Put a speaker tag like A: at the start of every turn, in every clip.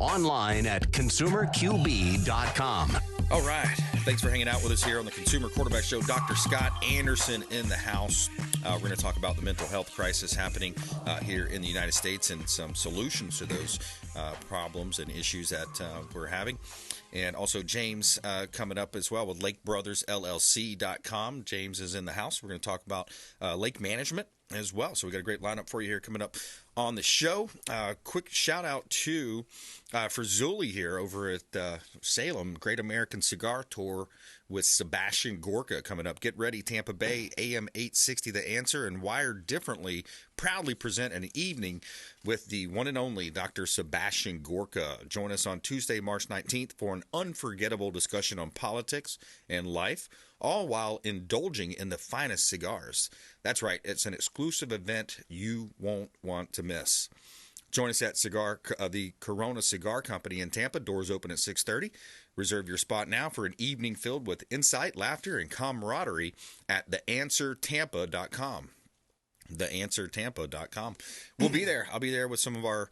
A: Online at consumerqb.com.
B: All right. Thanks for hanging out with us here on the Consumer Quarterback Show. Dr. Scott Anderson in the house. We're going to talk about the mental health crisis happening here in the United States and some solutions to those problems and issues that we're having. And also James coming up as well with LakeBrothersLLC.com. James is in the house. We're going to talk about lake management as well. So we got a great lineup for you here coming up on the show. Quick shout out to for Zuli here over at Salem, Great American Cigar Tour with Sebastian Gorka coming up. Get ready, Tampa Bay, AM 860 The Answer, and Wired Differently proudly present an evening with the one and only Dr. Sebastian Gorka. Join us on Tuesday, March 19th for an unforgettable discussion on politics and life, all while indulging in the finest cigars. That's right, it's an exclusive event you won't want to miss. Join us at the Corona Cigar Company in Tampa. Doors open at 6:30. Reserve your spot now for an evening filled with insight, laughter, and camaraderie at theanswertampa.com. theanswertampa.com. We'll be there. I'll be there with some of our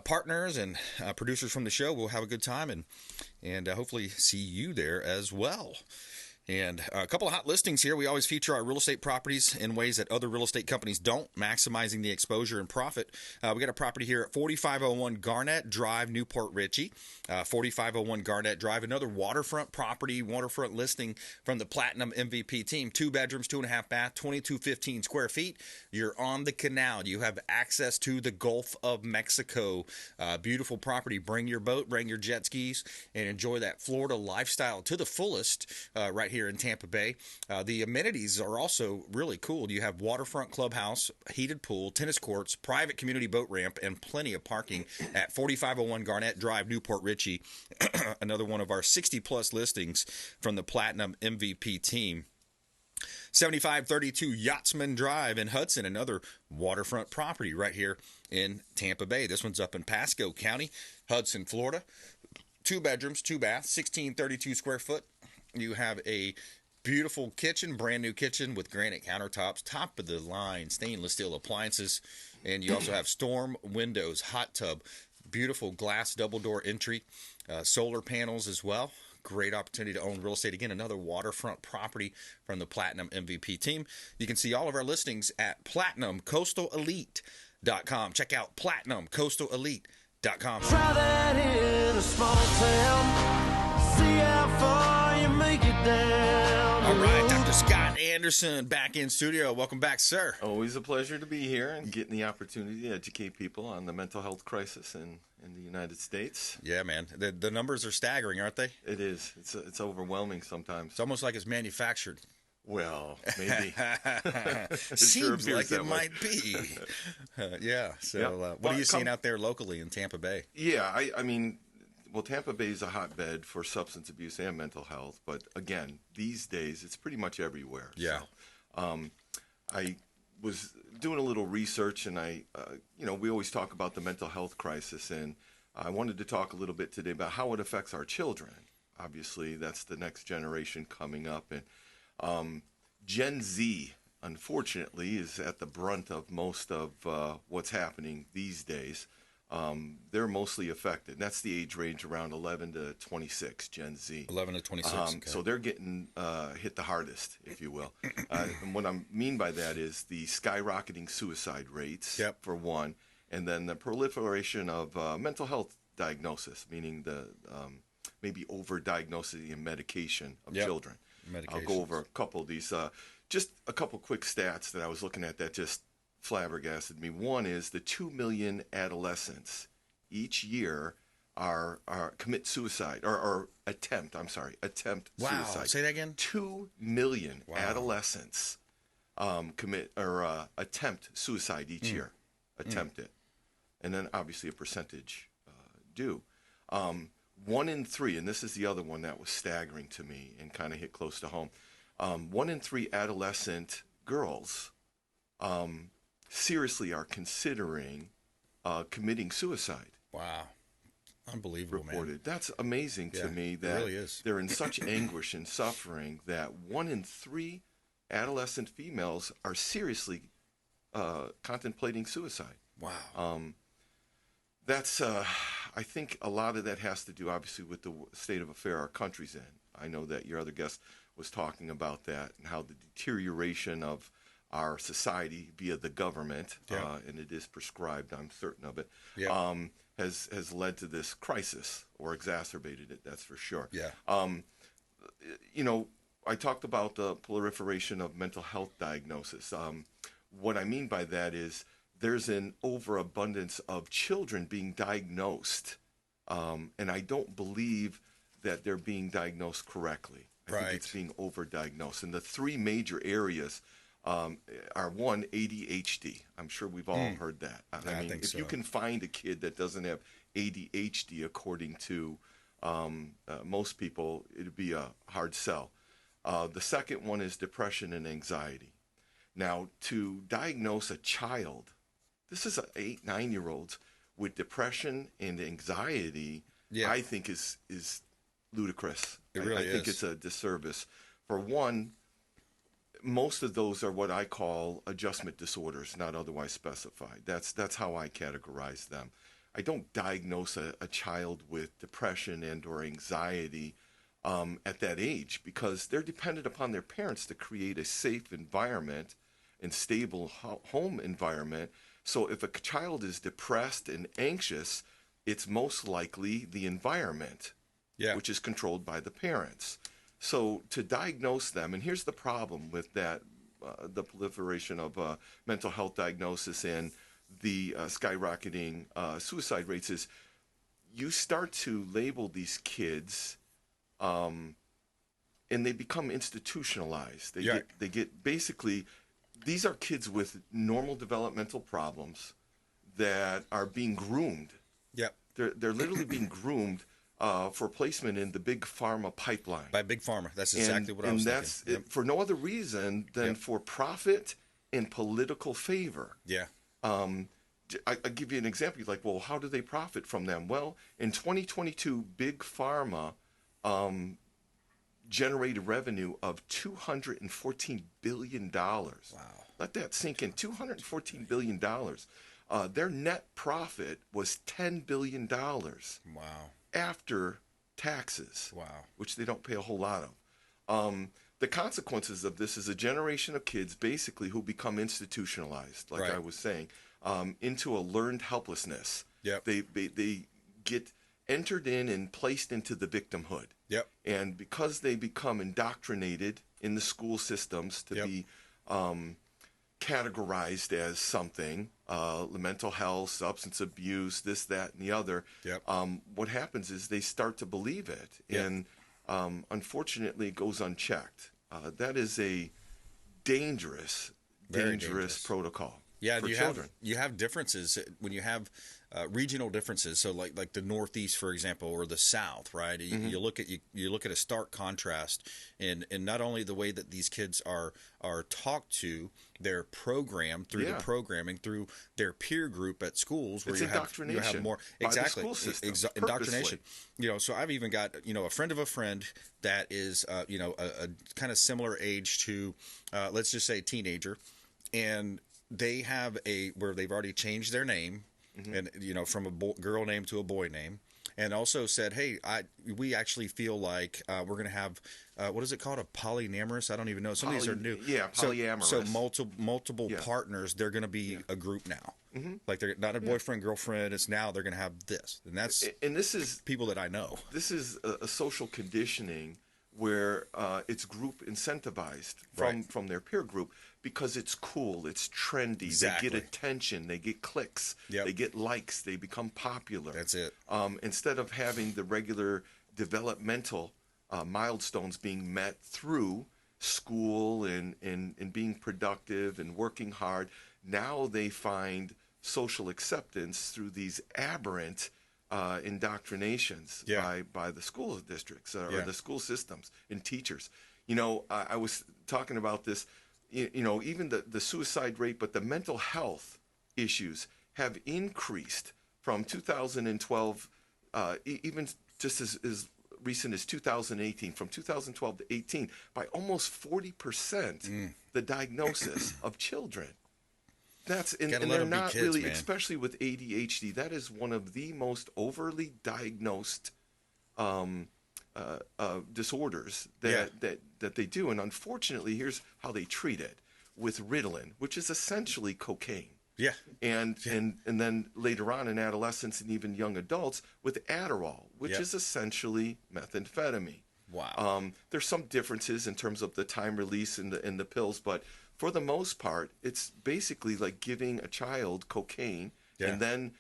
B: partners and producers from the show. We'll have a good time and hopefully see you there as well. And a couple of hot listings here. We always feature our real estate properties in ways that other real estate companies don't, maximizing the exposure and profit. We got a property here at 4501 Garnett Drive, Newport Richey. 4501 Garnett Drive, another waterfront property, waterfront listing from the Platinum MVP team. 2 bedrooms, 2.5 bath, 2215 square feet. You're on the canal. You have access to the Gulf of Mexico. Beautiful property. Bring your boat, bring your jet skis, and enjoy that Florida lifestyle to the fullest right here in Tampa Bay. The amenities are also really cool. You have waterfront clubhouse, heated pool, tennis courts, private community boat ramp, and plenty of parking at 4501 Garnett Drive, Newport Richey. Another one of our 60-plus listings from the Platinum MVP team. 7532 Yachtsman Drive in Hudson, another waterfront property right here in Tampa Bay. This one's up in Pasco County, Hudson, Florida. 2 bedrooms, 2 baths, 1632 square foot. You have a beautiful kitchen, brand new kitchen with granite countertops, top of the line stainless steel appliances, and you also have storm windows, hot tub, beautiful glass double door entry, solar panels as well. Great opportunity to own real estate. Again, another waterfront property from the Platinum MVP team. You can see all of our listings at PlatinumCoastalElite.com. Check out PlatinumCoastalElite.com.
C: Try that in a small town. See how far you make it down.
B: All right, Dr. Scott Anderson back in studio. Welcome back, sir.
D: Always a pleasure to be here and getting the opportunity to educate people on the mental health crisis in the United States.
B: Yeah, man. The numbers are staggering, aren't they?
D: It is. It's overwhelming sometimes.
B: It's almost like it's manufactured.
D: Well, maybe.
B: Seems like it might be. Yeah. So what are you seeing out there locally in Tampa Bay?
D: Yeah, I mean, well, Tampa Bay is a hotbed for substance abuse and mental health. But again, these days, it's pretty much everywhere.
B: Yeah.
D: So, I was doing a little research, and we always talk about the mental health crisis, and I wanted to talk a little bit today about how it affects our children. Obviously, that's the next generation coming up, and Gen Z, unfortunately, is at the brunt of most of what's happening these days. They're mostly affected. That's the age range around 11 to 26, Gen Z.
B: 11 to 26. Okay.
D: So they're getting hit the hardest, if you will. And what I mean by that is the skyrocketing suicide rates, for one, and then the proliferation of mental health diagnosis, meaning the maybe overdiagnosing and medication of children. I'll go over a couple of these. Just a couple quick stats that I was looking at that just flabbergasted me. One is the 2 million adolescents each year are commit suicide or attempt suicide.
B: Say that again.
D: 2 million adolescents commit or attempt suicide each year. Attempt it. And then obviously a percentage do. 1 in 3, and this is the other one that was staggering to me and kind of hit close to home. 1 in 3 adolescent girls seriously are considering committing suicide.
B: Wow. Unbelievable,
D: reported.
B: Man.
D: That's amazing to me that
B: it really is.
D: They're in such anguish and suffering that 1 in 3 adolescent females are seriously contemplating suicide.
B: Wow.
D: That's I think a lot of that has to do, obviously, with the state of affair our country's in. I know that your other guest was talking about that and how the deterioration of our society via the government, and it is prescribed, I'm certain of it, has led to this crisis or exacerbated it, that's for sure.
B: Yeah.
D: You know, I talked about the proliferation of mental health diagnosis. What I mean by that is there's an overabundance of children being diagnosed, and I don't believe that they're being diagnosed correctly. I think it's being overdiagnosed. And the three major areas are one, ADHD. I'm sure we've all heard that. I mean, if you can find a kid that doesn't have ADHD, according to most people, it'd be a hard sell. The second one is depression and anxiety. Now, to diagnose a child, this is 8, 9-year-olds with depression and anxiety, I think is ludicrous.
B: It really
D: I think it's a disservice. For one, most of those are what I call adjustment disorders, not otherwise specified. That's how I categorize them. I don't diagnose a child with depression and or anxiety at that age, because they're dependent upon their parents to create a safe environment and stable home environment. So if a child is depressed and anxious, it's most likely the environment, which is controlled by the parents. So to diagnose them, and here's the problem with that, the proliferation of mental health diagnosis and the skyrocketing suicide rates, is you start to label these kids and they become institutionalized. They get basically, these are kids with normal developmental problems that are being groomed. They're literally being groomed for placement in the big pharma pipeline.
B: By big pharma. That's exactly what I was thinking.
D: And that's it, for no other reason than for profit and political favor. I'll give you an example. You're like, well, how do they profit from them? Well, in 2022, big pharma generated revenue of $214 billion. Wow. Let that sink in. $214 billion. Their net profit was $10 billion.
B: Wow.
D: After taxes.
B: Wow.
D: Which they don't pay a whole lot of. The consequences of this is a generation of kids basically who become institutionalized, like I was saying, into a learned helplessness. They get entered in and placed into the victimhood. And because they become indoctrinated in the school systems to be categorized as something, mental health, substance abuse, this, that, and the other, what happens is they start to believe it. And unfortunately, it goes unchecked. That is a dangerous protocol for children.
B: You have differences when you have regional differences. So like the Northeast, for example, or the South, right? You look at a stark contrast in not only the way that these kids are talked to, they're programmed through the programming, through their peer group at schools, where
D: it's
B: you have more
D: by the school system,
B: indoctrination. So I've even got a friend of a friend that is a kind of similar age to let's just say teenager, and they have where they've already changed their name. And from a girl name to a boy name, and also said, hey, we actually feel like we're going to have what is it called, a polyamorous? I don't even know. Some of these are new.
D: Polyamorous.
B: So multiple partners. They're going to be a group now. Like they're not a boyfriend girlfriend. It's now they're going to have this, and this is people that I know.
D: This is a social conditioning where it's group incentivized from their peer group, because it's cool, it's trendy,
B: Exactly.
D: They get attention, they get clicks, they get likes, they become popular.
B: That's it.
D: Instead of having the regular developmental milestones being met through school and being productive and working hard, now they find social acceptance through these aberrant indoctrinations by the school districts or the school systems and teachers. I was talking about this, even the suicide rate, but the mental health issues have increased from 2012, even just as recent as 2018, from 2012 to 18, by almost 40%, the diagnosis of children. and
B: let
D: they're
B: them be
D: not
B: kids,
D: really,
B: man.
D: especially with ADHD. That is one of the most overly diagnosed disorders that they do. And unfortunately, here's how they treat it with Ritalin, which is essentially cocaine.
B: Yeah.
D: And then later on in adolescence and even young adults with Adderall, which
B: Yep.
D: is essentially methamphetamine.
B: Wow.
D: There's some differences in terms of the time release in the pills, but for the most part, it's basically like giving a child cocaine and then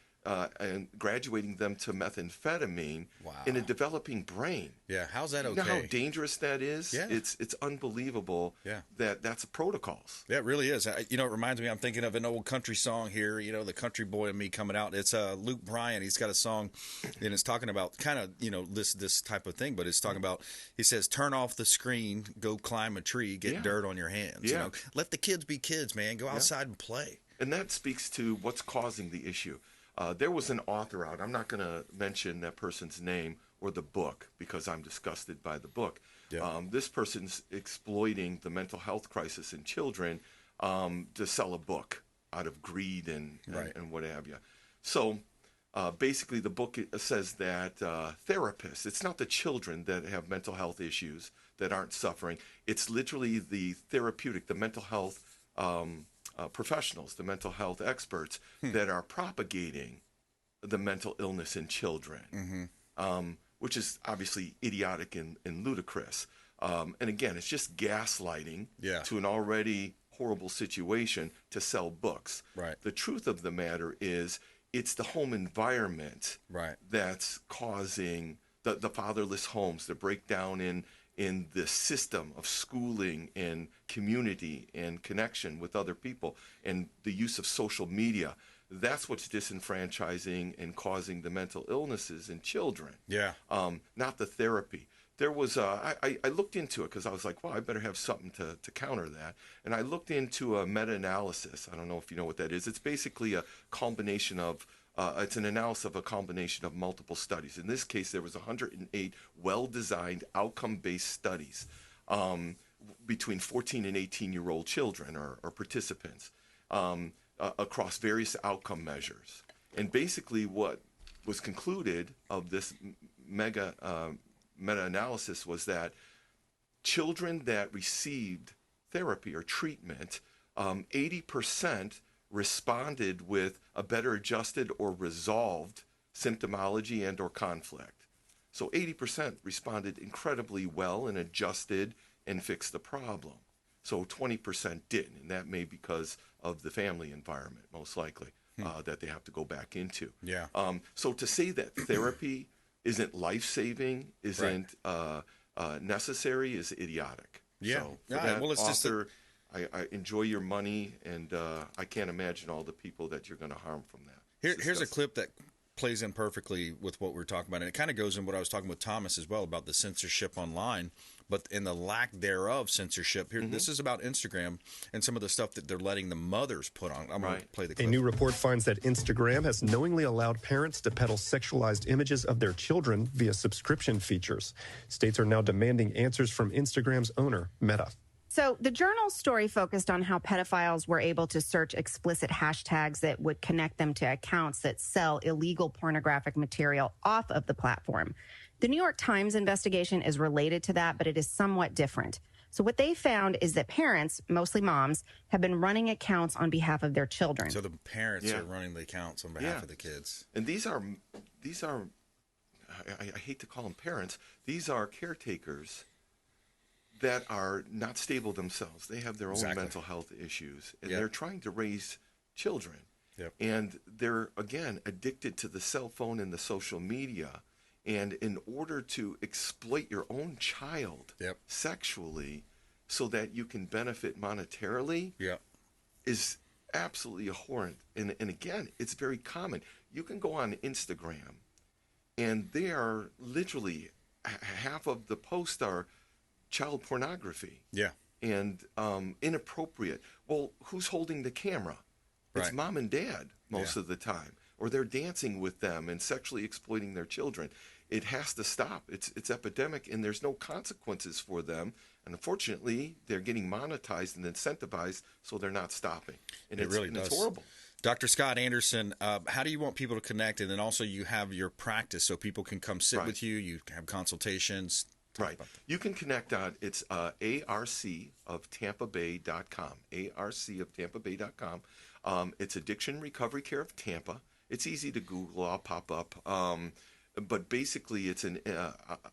D: and graduating them to methamphetamine in a developing brain.
B: Yeah. How's that okay?
D: You know how dangerous that is?
B: Yeah.
D: It's unbelievable that's protocols.
B: Yeah, it really is. It reminds me, I'm thinking of an old country song here, the country boy in me coming out. It's Luke Bryan. He's got a song, and it's talking about kind of, this type of thing, but it's talking about, he says, turn off the screen, go climb a tree, get dirt on your hands.
D: Yeah.
B: Let the kids be kids, man. Go outside and play.
D: And that speaks to what's causing the issue. There was an author out. I'm not going to mention that person's name or the book because I'm disgusted by the book. Yeah. This person's exploiting the mental health crisis in children to sell a book out of greed and what have you. So basically the book says that therapists, it's not the children that have mental health issues that aren't suffering. It's literally the therapeutic, the mental health professionals, the mental health experts that are propagating the mental illness in children, which is obviously idiotic and ludicrous. And again, it's just gaslighting to an already horrible situation to sell books.
B: Right.
D: The truth of the matter is it's the home environment that's causing the fatherless homes, the breakdown in the system of schooling and community and connection with other people and the use of social media. That's what's disenfranchising and causing the mental illnesses in children. Yeah. Not the therapy. There was I looked into it because I was like, wow, I better have something to counter that. And I looked into a meta-analysis. I don't know if you know what that is. It's basically a combination of it's an analysis of a combination of multiple studies. In this case, there was 108 well-designed outcome-based studies between 14 and 18-year-old children or participants across various outcome measures. And basically what was concluded of this meta-analysis was that children that received therapy or treatment, 80% responded with a better adjusted or resolved symptomology and or conflict. So 80% responded incredibly well and adjusted and fixed the problem. So 20% didn't, and that may be because of the family environment, most likely, that they have to go back into. Yeah. So to say that therapy isn't life-saving, isn't necessary, is idiotic.
B: Yeah.
D: So for that author, I enjoy your money, and I can't imagine all the people that you're going to harm from that.
B: Here's a clip that plays in perfectly with what we're talking about, and it kind of goes in what I was talking with Thomas as well about the censorship online, but in the lack thereof censorship. Here, this is about Instagram and some of the stuff that they're letting the mothers put on. I'm going to play the clip.
A: A new report finds that Instagram has knowingly allowed parents to peddle sexualized images of their children via subscription features. States are now demanding answers from Instagram's owner, Meta.
E: So the Journal's story focused on how pedophiles were able to search explicit hashtags that would connect them to accounts that sell illegal pornographic material off of the platform. The New York Times investigation is related to that, but it is somewhat different. So what they found is that parents, mostly moms, have been running accounts on behalf of their children.
B: So the parents are running the accounts on behalf of the kids.
D: And these are I hate to call them parents, these are caretakers that are not stable themselves. They have their own mental health issues, and they're trying to raise children. Yep. And they're, again, addicted to the cell phone and the social media. And in order to exploit your own child sexually so that you can benefit monetarily is absolutely abhorrent. And again, it's very common. You can go on Instagram, and they are literally, half of the posts are child pornography. Yeah. And inappropriate. Well, who's holding the camera? It's mom and dad most of the time. or they're dancing with them and sexually exploiting their children. It has to stop. It's epidemic, and there's no consequences for them. And unfortunately, they're getting monetized and incentivized, so they're not stopping. And
B: it really does.
D: It's horrible.
B: Dr. Scott Anderson, how do you want people to connect? And then also you have your practice so people can come sit with you. You have consultations.
D: Right. You can connect on, it's arcoftampabay.com, arcoftampabay.com. It's Addiction Recovery Care of Tampa. It's easy to Google, I'll pop up. But basically, it's an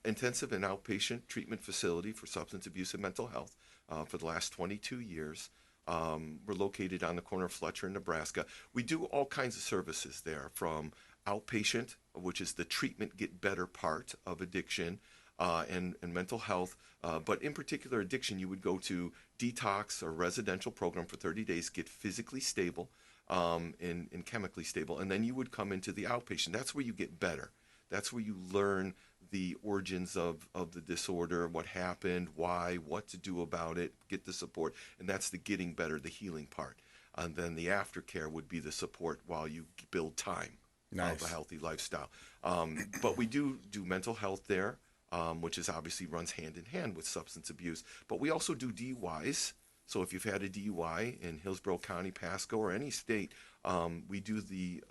D: intensive and outpatient treatment facility for substance abuse and mental health for the last 22 years. We're located on the corner of Fletcher and Nebraska. We do all kinds of services there, from outpatient, which is the treatment get better part of addiction and mental health. But in particular, addiction, you would go to detox or residential program for 30 days, get physically stable and chemically stable, and then you would come into the outpatient. That's where you get better. That's where you learn the origins of the disorder, what happened, why, what to do about it, get the support. And that's the getting better, the healing part. And then the aftercare would be the support while you build time of a healthy lifestyle. But we do mental health there, which is obviously runs hand in hand with substance abuse. But we also do DUIs. So if you've had a DUI in Hillsborough County, Pasco, or any state, we do the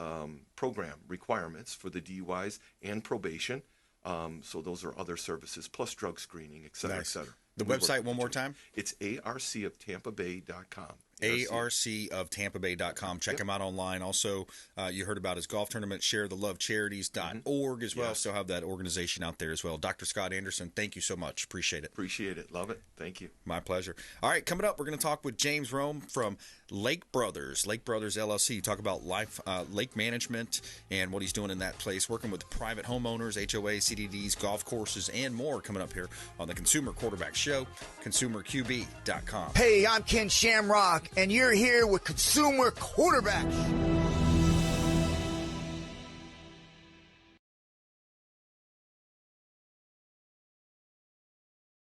D: program requirements for the DUIs and probation. So those are other services, plus drug screening, et cetera, et cetera.
B: The website one more time?
D: It's arcoftampabay.com.
B: arcoftampabay.com. Check him out online. Also, you heard about his golf tournament, sharethelovecharities.org as well. Still have that organization out there as well. Dr. Scott Anderson, thank you so much. Appreciate it.
D: Appreciate it. Love it. Thank you.
B: My pleasure. All right, coming up, we're going to talk with James Rome from Lake Brothers LLC. Talk about lake management and what he's doing in that place, working with private homeowners, HOA, CDDs, golf courses, and more coming up here on the Consumer Quarterback Show, consumerqb.com.
F: Hey, I'm Ken Shamrock, and you're here with Consumer Quarterback.